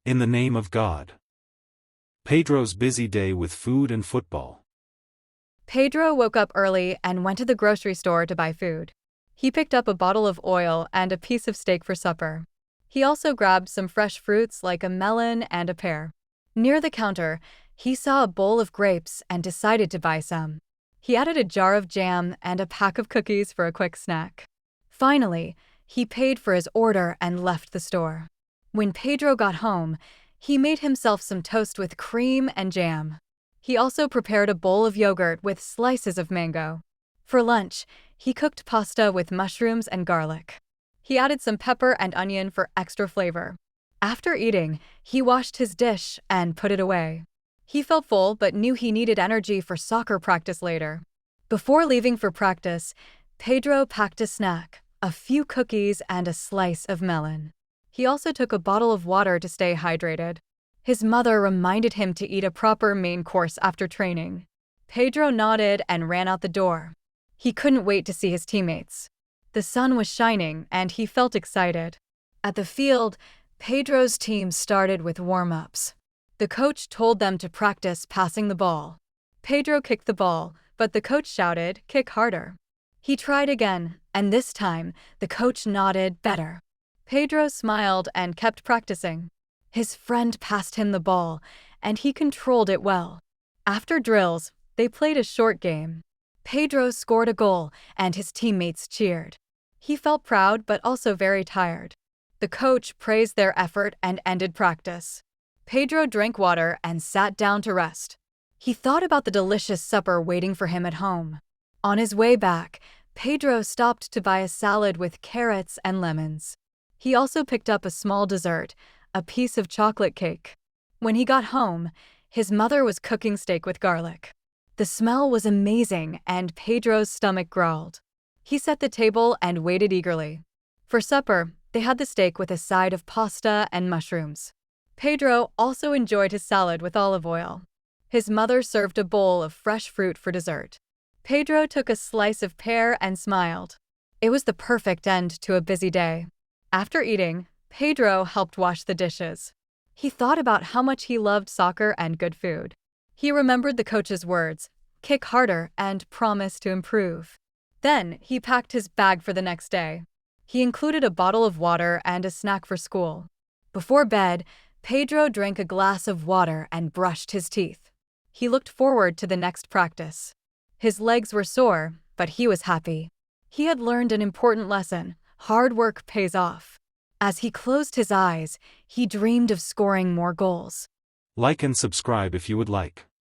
In the name of God. Pedro's busy day with food and football. Pedro woke up early and went to the grocery store to buy food. He picked up a bottle of oil and a piece of steak for supper. He also grabbed some fresh fruits like a melon and a pear. Near the counter, he saw a bowl of grapes and decided to buy some. He added a jar of jam and a pack of cookies for a quick snack. Finally, he paid for his order and left the store. When Pedro got home, he made himself some toast with cream and jam. He also prepared a bowl of yogurt with slices of mango. For lunch, he cooked pasta with mushrooms and garlic. He added some pepper and onion for extra flavor. After eating, he washed his dish and put it away. He felt full but knew he needed energy for soccer practice later. Before leaving for practice, Pedro packed a snack, a few cookies and a slice of melon. He also took a bottle of water to stay hydrated. His mother reminded him to eat a proper main course after training. Pedro nodded and ran out the door. He couldn't wait to see his teammates. The sun was shining and he felt excited. At the field, Pedro's team started with warm-ups. The coach told them to practice passing the ball. Pedro kicked the ball, but the coach shouted, "Kick harder." He tried again, and this time, the coach nodded, "Better." Pedro smiled and kept practicing. His friend passed him the ball, and he controlled it well. After drills, they played a short game. Pedro scored a goal, and his teammates cheered. He felt proud but also very tired. The coach praised their effort and ended practice. Pedro drank water and sat down to rest. He thought about the delicious supper waiting for him at home. On his way back, Pedro stopped to buy a salad with carrots and lemons. He also picked up a small dessert, a piece of chocolate cake. When he got home, his mother was cooking steak with garlic. The smell was amazing, and Pedro's stomach growled. He set the table and waited eagerly. For supper, they had the steak with a side of pasta and mushrooms. Pedro also enjoyed his salad with olive oil. His mother served a bowl of fresh fruit for dessert. Pedro took a slice of pear and smiled. It was the perfect end to a busy day. After eating, Pedro helped wash the dishes. He thought about how much he loved soccer and good food. He remembered the coach's words, "Kick harder," and promised to improve. Then he packed his bag for the next day. He included a bottle of water and a snack for school. Before bed, Pedro drank a glass of water and brushed his teeth. He looked forward to the next practice. His legs were sore, but he was happy. He had learned an important lesson: hard work pays off. As he closed his eyes, he dreamed of scoring more goals. Like and subscribe if you would like.